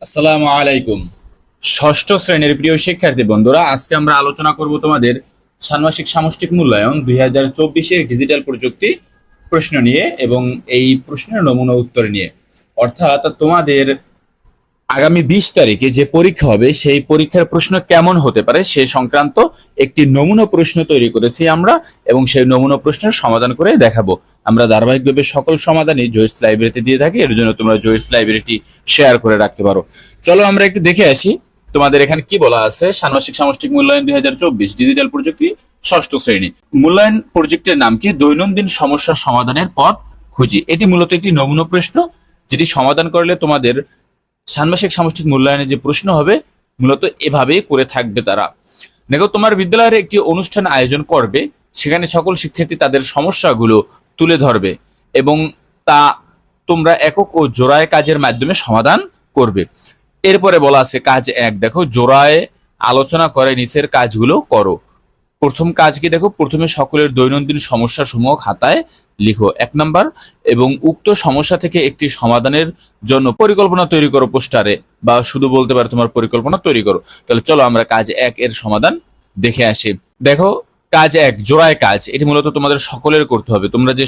আসসালামু আলাইকুম। ষষ্ঠ শ্রেণীর প্রিয় শিক্ষার্থী বন্ধুরা, আজকে আমরা আলোচনা করব তোমাদের ষান্মাসিক সামষ্টিক মূল্যায়ন 2024-এর ডিজিটাল প্রযুক্তি প্রশ্ন নিয়ে এবং এই প্রশ্নের নমুনা উত্তর নিয়ে। অর্থাৎ তোমাদের আগামী 20 তারিখে যে পরীক্ষা হবে সেই পরীক্ষার প্রশ্ন কেমন হতে পারে সে সংক্রান্ত একটি নমুনা প্রশ্ন তৈরি করেছি আমরা, এবং সেই নমুনা প্রশ্নের সমাধান করে দেখাবো। আমরা ধারাবাহিকভাবে সকল সমাধানই জয়েস লাইব্রেরিতে দিয়ে থাকি, এর জন্য তোমরা জয়েস লাইব্রেরিটি শেয়ার করে রাখতে পারো। চলো আমরা একটু দেখে আসি তোমাদের এখানে কি বলা আছে। ষান্মাসিক সামষ্টিক মূল্যায়ন 2024 ডিজিটাল প্রযুক্তি ষষ্ঠ শ্রেণী। মূল্যায়ন প্রজেক্টের নাম কি? দৈনন্দিন সমস্যা সমাধানের পথ খুঁজি। এটি মূলত একটি নমুনা প্রশ্ন, যেটি সমাধান করলে তোমাদের ষান্মাসিক সামষ্টিক মূল্যায়নে যে প্রশ্ন হবে মূলত এভাবেই করে থাকবে তারা। দেখো, তোমার বিদ্যালয়ের একটি অনুষ্ঠান আয়োজন করবে, সেখানে সকল শিক্ষার্থী তাদের সমস্যাগুলো তুলে ধরবে এবং তা তোমরা একক ও জোড়ায় কাজের মাধ্যমে সমাধান করবে। এরপরে বলা আছে কাজ 1। দেখো, জোড়ায় আলোচনা করে নিচের কাজগুলো করো। প্রথম কাজ কি? দেখো, প্রথমে সকলের দৈনন্দিন সমস্যা সমূহ খাতায় লিখো 1 নাম্বার, এবং উক্ত সমস্যা থেকে একটি সমাধানের জন্য পরিকল্পনা তৈরি করো পোস্টারে, বা শুধু বলতে পারো তোমার পরিকল্পনা তৈরি করো। তাহলে চলো আমরা কাজ 1 এর সমাধান দেখে আসি। দেখো, কাজ 1 জোড়ায় কাজ, এটি মূলত তোমাদের সকলের করতে হবে। তোমরা যে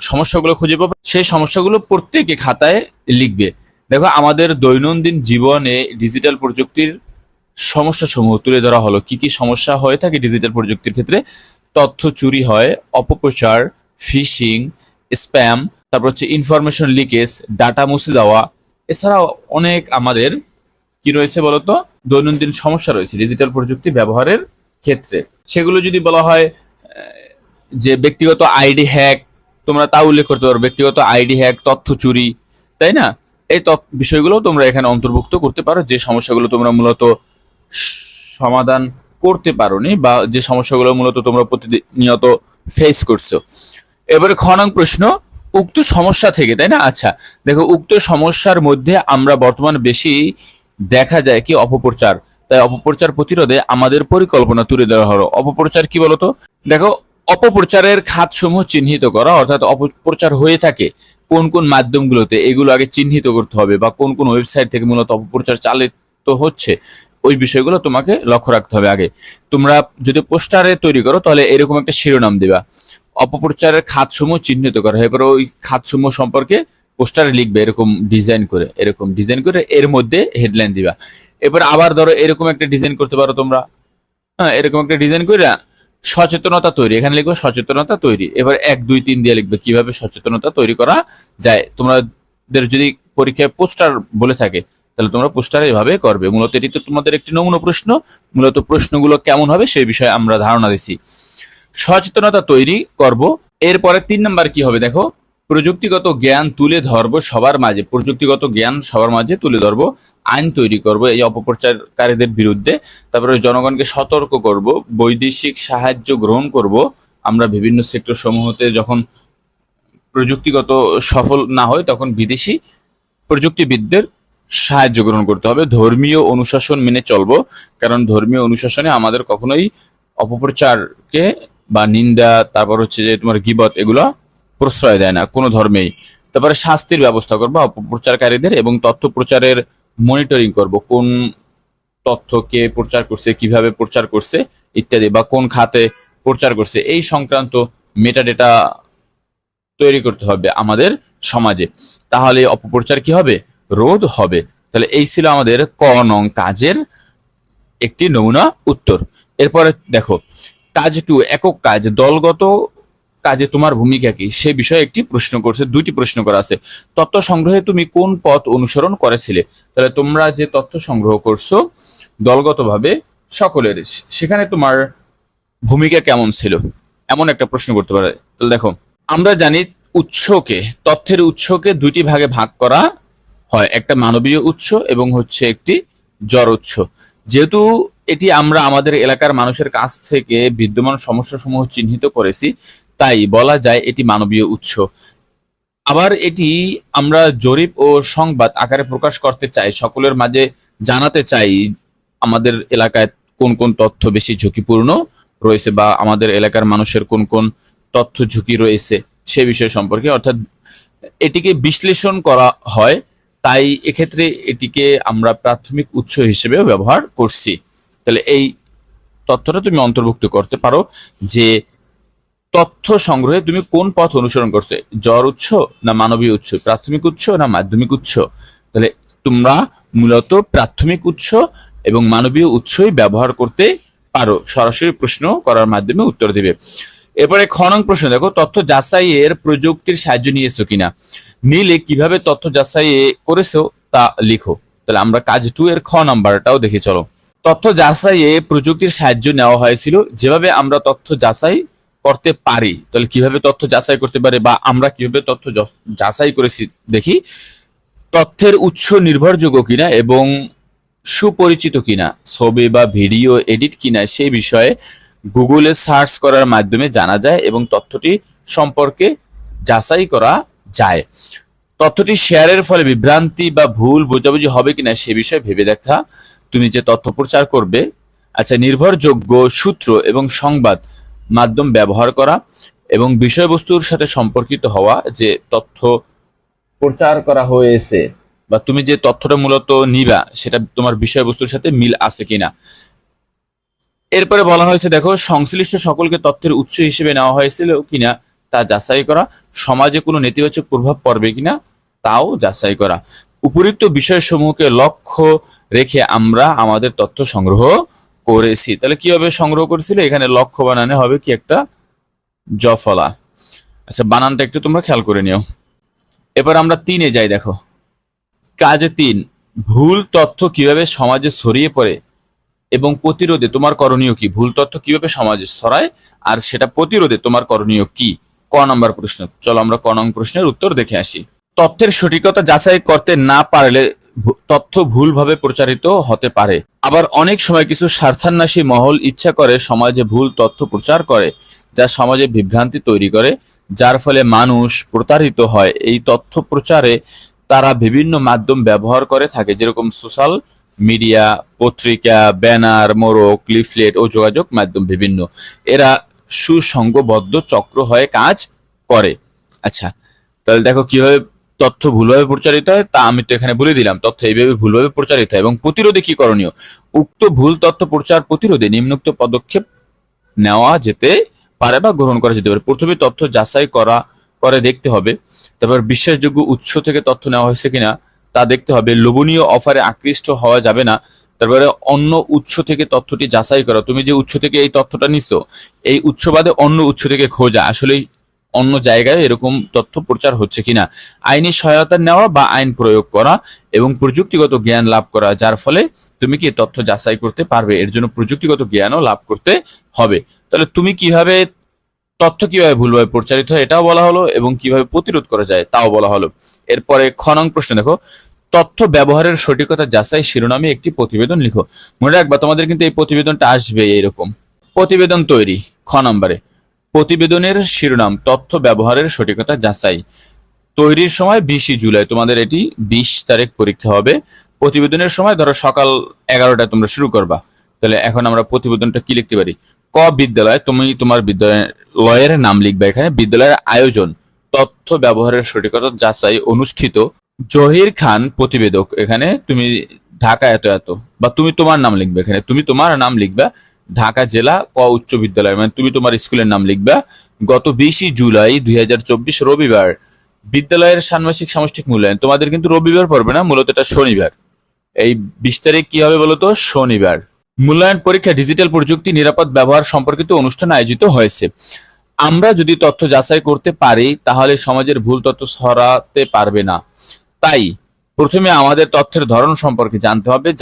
সমস্যাগুলো খুঁজে পাবে সেই সমস্যাগুলো প্রত্যেকে খাতায় লিখবে। দেখো, আমাদের দৈনন্দিন জীবনে ডিজিটাল প্রযুক্তির সমস্যা সমূহ তুলে ধরা হলো। কি কি সমস্যা হয়ে থাকে ডিজিটাল প্রযুক্তির ক্ষেত্রে? তথ্য চুরি হয়, অপপ্রচার, ফিশিং, স্প্যাম, তারপর হচ্ছে ইনফরমেশন লিকেজ, ডাটা মুছে যাওয়া। এছাড়াও অনেক আমাদের কি রয়েছে বলতো, দৈনন্দিন সমস্যা রয়েছে ডিজিটাল প্রযুক্তি ব্যবহারের ক্ষেত্রে। সেগুলো যদি বলা হয় যে ব্যক্তিগত আইডি হ্যাক, তোমরা তা উল্লেখ করতে পারো। ব্যক্তিগত আইডি হ্যাক, তথ্য চুরি, তাই না? এই বিষয়গুলো তোমরা এখানে অন্তর্ভুক্ত করতে পারো, যে সমস্যাগুলো তোমরা মূলত সমাধান করতে পারোনি, বা যে সমস্যাগুলো মূলত তোমরা প্রতিনিয়ত ফেস করছো। এবারে খ নং প্রশ্ন, উক্ত সমস্যা থেকে, তাই না? আচ্ছা, দেখো, উক্ত সমস্যার মধ্যে আমরা বর্তমানে বেশি দেখা যায় কি? অপপ্রচার। তাই অপপ্রচার প্রতিরোধে আমাদের পরিকল্পনা তুলে দেওয়া হলো। অপপ্রচার কি বলতো? দেখো, অপপ্রচারের খাতসমূহ চিহ্নিত করা, অর্থাৎ অপপ্রচার হয়ে থাকে কোন কোন মাধ্যমগুলোতে, এগুলো আগে চিহ্নিত করতে হবে, বা কোন কোন ওয়েবসাইট থেকে মূলত অপপ্রচার চালিত হচ্ছে ওই বিষয়গুলো তোমাকে লক্ষ্য রাখতে হবে আগে। তোমরা যদি পোস্টারে তৈরি করো তাহলে এরকম একটা শিরোনাম দিবা, অপপ্রচারের খাতসমূহ চিহ্নিত করা। এরপরে ওই খাতসমূহ সম্পর্কে পোস্টারে লিখবে এরকম ডিজাইন করে এর মধ্যে হেডলাইন দিবা। এবার আবার ধরো এরকম একটা ডিজাইন করতে পারো তোমরা। হ্যাঁ, এরকম একটা ডিজাইন করে সচেতনতা তৈরি, এখানে লিখবে সচেতনতা তৈরি। এবার 1 2 3 দিয়ে লিখবে কিভাবে সচেতনতা তৈরি করা যায়। তোমাদের যদি পরীক্ষায় পোস্টার বলে থাকে তাহলে তোমরা পোস্টারে এভাবে করবে। মূলত এটি তো তোমাদের একটি নমুনা প্রশ্ন, মূলত প্রশ্নগুলো কেমন হবে সেই বিষয়ে আমরা ধারণা দিছি। সচেতনতা তৈরি করব। এরপরে 3 নাম্বার কি হবে? দেখো, প্রযুক্তিগত জ্ঞান তুলে ধরবো সবার মাঝে। প্রযুক্তিগত জ্ঞান সবার মাঝে তুলে ধরবো। আইন তৈরি করব এই অপপ্রচারকারীদের বিরুদ্ধে। তারপরে জনগণকে সতর্ক করব। বৈদেশিক সাহায্য গ্রহণ করব। আমরা বিভিন্ন সেক্টর সমূহতে যখন প্রযুক্তিগত সফল না হয় তখন বিদেশি প্রযুক্তিবিদদের সাহায্য গ্রহণ করতে হবে। ধর্মীয় অনুশাসন মেনে চলবো, কারণ ধর্মীয় অনুশাসনে আমাদের কখনোই অপপ্রচারকে বা নিন্দা, তারপর হচ্ছে যে তোমার গীবত, এগুলো প্রশ্রয় দেয় না কোনো ধর্মেই। তারপরে শাস্তির ব্যবস্থা করবো অপপ্রচারকারীদের, এবং তথ্য প্রচারের মনিটরিং করব। কোন তথ্যকে প্রচার করছে, কিভাবে প্রচার করছে ইত্যাদি, বা কোন খাতে প্রচার করছে, এই সংক্রান্ত মেটাডেটা তৈরি করতে হবে আমাদের সমাজে। তাহলে অপপ্রচার কি হবে? রোধ হবে। তাহলে এই ছিল আমাদের ক নং কাজের একটি নমুনা উত্তর। এরপরে দেখো, কাজ 2 একক কাজ, দলগত কাজে তোমার ভূমিকা কি সে বিষয়ে একটি প্রশ্ন করছে। 2টি প্রশ্ন করা আছে। তথ্য সংগ্রহে তুমি কোন পথ অনুসরণ করেছিলে? তাহলে তোমরা যে তথ্য সংগ্রহ করছো দলগতভাবে সকলের, সেখানে তোমার ভূমিকা কেমন ছিল, এমন একটা প্রশ্ন করতে পারে। তাহলে দেখো, আমরা জানি তথ্যের উৎসকে 2টি ভাগে ভাগ করা হয়, একটা মানবীয় উৎস এবং হচ্ছে একটি জড় উৎস। যেহেতু এটি আমরা আমাদের এলাকার মানুষের কাছ থেকে বিদ্যমান সমস্যা সমূহ চিহ্নিত করেছি, তাই বলা যায় এটি মানবীয় উৎস। আবার এটি আমরা জরিপ ও সংবাদ আকারে প্রকাশ করতে চাই, সকলের মাঝে জানাতে চাই আমাদের এলাকায় কোন কোন তথ্য বেশি ঝুঁকিপূর্ণ রয়েছে, বা আমাদের এলাকার মানুষের কোন কোন তথ্য ঝুঁকি রয়েছে সে বিষয় সম্পর্কে। অর্থাৎ এটিকে বিশ্লেষণ করা হয়, তাই এক্ষেত্রে এটিকে আমরা প্রাথমিক উৎস হিসেবেও ব্যবহার করছি। তাহলে এই তথ্যটা তুমি অন্তর্ভুক্ত করতে পারো যে তথ্য সংগ্রহে তুমি কোন পথ অনুসরণ করছো, জ্বর উৎস না মানবীয় উৎস, প্রাথমিক উৎস না মাধ্যমিক উৎস। তাহলে তোমরা মূলত প্রাথমিক উৎস এবং মানবীয় উৎসই ব্যবহার করতে পারো, সরাসরি প্রশ্ন করার মাধ্যমে উত্তর দিবে। এরপরে খ নং প্রশ্ন দেখো, তথ্য যাচাইয়ের প্রযুক্তির সাহায্য নিয়েছো কিনা, নিলে কিভাবে তথ্য যাচাই করেছো তা লিখো। তাহলে আমরা কাজ 2 এর খ নাম্বারটাও দেখে চলো। তথ্য যাচাইয়ে প্রযুক্তির সাহায্য নেওয়া হয়েছিল, যেভাবে আমরা তথ্য যাচাই করতে পারি। তাহলে কিভাবে তথ্য যাচাই করতে পারি বা আমরা কিভাবে তথ্য যাচাই করেছি দেখি। তথ্যের উৎস নির্ভরযোগ্য কিনা এবং সুপরিচিত কিনা, ছবি বা ভিডিও এডিট কিনা সেই বিষয়ে গুগলে সার্চ করার মাধ্যমে জানা যায় এবং তথ্যটি সম্পর্কে যাচাই করা যায়। তথ্যটি শেয়ারের ফলে বিভ্রান্তি বা ভুল বোঝাবুঝি হবে কিনা সে বিষয়ে ভেবে দেখা তুমি যে তথ্য প্রচার করবে। আচ্ছা, নির্ভরযোগ্য সূত্র এবং সংবাদ মাধ্যম ব্যবহার করা এবং বিষয়বস্তুর সাথে সম্পর্কিত হওয়া, যে তথ্য প্রচার করা হয়েছে বা তুমি যে তথ্যটা মূলত নিবা সেটা তোমার বিষয়বস্তুর সাথে মিল আছে কিনা। এরপরে বলা হয়েছে দেখো, সংশ্লিষ্ট সকলকে তথ্যের উৎস হিসেবে নেওয়া হয়েছিল কিনা তা যাচাই করা, সমাজে কোনো নেতিবাচক প্রভাব পড়বে কিনা তাও যাচাই করা। উপরিক্ত বিষয়সমূহকে লক্ষ্য রেখে আমরা আমাদের তথ্য সংগ্রহ করেছি। তাহলে কিভাবে সংগ্রহ করেছিল, এখানে লক্ষ্য বানানে হবে কি একটা জফলা। আচ্ছা, বানানটা একটু তোমরা খেয়াল করে নিও। এবার আমরা 3-এ যাই। দেখো কাজে 3, ভুল তথ্য কিভাবে সমাজে ছড়িয়ে পড়ে এবং প্রতিরোধে তোমার করণীয় কি। ভুল তথ্য কিভাবে সমাজে ছড়ায় আর সেটা প্রতিরোধে তোমার করণীয় কি, ক নাম্বার প্রশ্ন। চলো আমরা ক নং প্রশ্নের উত্তর দেখে আসি। তথ্যের সঠিকতা যাচাই করতে না পারলে তথ্য ভুলভাবে প্রচারিত হতে পারে। আবার অনেক সময় কিছু স্বার্থান্বেষী মহল ইচ্ছা করে সমাজে ভুল তথ্য প্রচার করে, যা সমাজে বিভ্রান্তি তৈরি করে, যার ফলে মানুষ প্রতারিত হয়। এই তথ্য প্রচারে তারা বিভিন্ন মাধ্যম ব্যবহার করে থাকে, যেরকম সোশ্যাল মিডিয়া, পত্রিকা, ব্যানার, মোড়ক, লিফলেট ও যোগাযোগ মাধ্যম বিভিন্ন। এরা সুসংঘবদ্ধ চক্র হয়ে কাজ করে। আচ্ছা, তাহলে দেখো কিভাবে তথ্য ভুলভাবে প্রচারিত হয় তা আমি তো এখানে বলে দিলাম। তথ্য এইভাবে ভুলভাবে প্রচারিত হয় এবং প্রতিরোধে কি করণীয়। উক্ত ভুল তথ্য প্রচার প্রতিরোধে নিম্নোক্ত পদক্ষেপ নেওয়া যেতে পারে বা গ্রহণ করা যেতে পারে। প্রথমে তথ্য যাচাই করে দেখতে হবে, তারপর বিশ্বাসযোগ্য উৎস থেকে তথ্য নেওয়া হয়েছে কিনা তা দেখতে হবে। লোভনীয় অফারে আকৃষ্ট হওয়া যাবে না। তারপরে অন্য উৎস থেকে তথ্যটি যাচাই করা, তুমি যে উৎস থেকে এই তথ্যটা নিছো এই উৎস বাদে অন্য উৎস থেকে খোঁজা, আসলে অন্য জায়গায় এরকম তথ্য প্রচার হচ্ছে কিনা। আইনি সহায়তা নেওয়া বা আইন প্রয়োগ করা এবং প্রযুক্তিগত জ্ঞান লাভ করা, যার ফলে তুমি কি তথ্য যাচাই করতে পারবে। এর জন্য প্রযুক্তিগত জ্ঞানও লাভ করতে হবে। তাহলে তুমি কিভাবে তথ্য কিভাবে ভুলভাবে প্রচারিত হয় এটাও বলা হলো এবং কিভাবে প্রতিরোধ করা যায় তাও বলা হলো। এরপরে খ নং প্রশ্ন দেখো, তথ্য ব্যবহারের সঠিকতা যাচাই শিরোনামে একটি প্রতিবেদন লিখো। মনে রাখবা তোমাদের কিন্তু এই প্রতিবেদনটা আসবে এইরকম। প্রতিবেদন তৈরি, খ নম্বরে প্রতিবেদনের শিরোনাম তথ্য ব্যবহারের সঠিকতা যাচাই। তৈরির সময় 20 জুলাই, তোমাদের এটি 20 তারিখ পরীক্ষা হবে। প্রতিবেদনের সময় ধরো সকাল 11টায় তোমরা শুরু করবা। তাহলে এখন আমরা প্রতিবেদনটা কি লিখতে পারি। ক বিদ্যালয়, তুমি তোমার বিদ্যালয়ের নাম লিখবে এখানে। বিদ্যালয়ের আয়োজন তথ্য ব্যবহারের সঠিকতা যাচাই অনুষ্ঠিত। জহির খান প্রতিবেদক, এখানে তুমি ঢাকা এত এত বা তুমি তোমার নাম লিখবে, এখানে তুমি তোমার নাম লিখবা। ঢাকা জেলা ক উচ্চ বিদ্যালয়, মানে তুমি তোমার স্কুলের নাম লিখবা। গত 20 জুলাই 2024 রবিবার বিদ্যালয়ের ষান্মাসিক সামষ্টিক মূল্যায়ন। তোমাদের কিন্তু রবিবার পড়বে না, মূলত এটা শনিবার। এই 20 তারিখ কি হবে বলতো, শনিবার। মূল্যায়ন পরীক্ষা ডিজিটাল প্রযুক্তি নিরাপদ ব্যবহার সম্পর্কিত অনুষ্ঠান আয়োজিত হয়েছে। আমরা যদি তথ্য যাচাই করতে পারি তাহলে সমাজের ভুল তথ্য ছড়াতে পারবে না। তাই প্রথমে আমাদের তথ্যের ধরন সম্পর্কে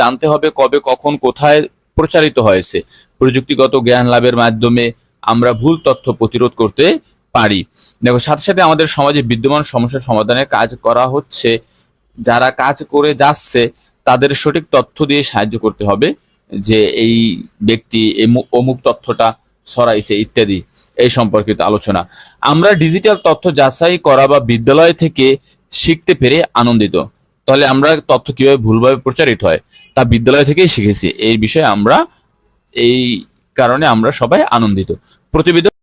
জানতে হবে কবে, কখন, কোথায় প্রচারিত হয়েছে। প্রযুক্তিগত জ্ঞান লাভের মাধ্যমে আমরা ভুল তথ্য প্রতিরোধ করতে পারি। দেখো সাথে সাথে আমাদের সমাজে বিদ্যমান সমস্যা সমাধানের কাজ করা হচ্ছে। যারা কাজ করে যাচ্ছে তাদের সঠিক তথ্য দিয়ে সাহায্য করতে হবে, যে এই ব্যক্তি অমুক তথ্যটা ছড়াইছে ইত্যাদি, এই সম্পর্কিত আলোচনা। আমরা ডিজিটাল তথ্য যাচাই করা বা বিদ্যালয় থেকে শিখতে পেরে আনন্দিত। তাহলে আমরা তথ্য কিভাবে ভুলভাবে প্রচারিত হয় তা বিদ্যালয় থেকেই শিখেছি। এই বিষয়ে এই কারণে আমরা সবাই আনন্দিত। প্রতিবেদন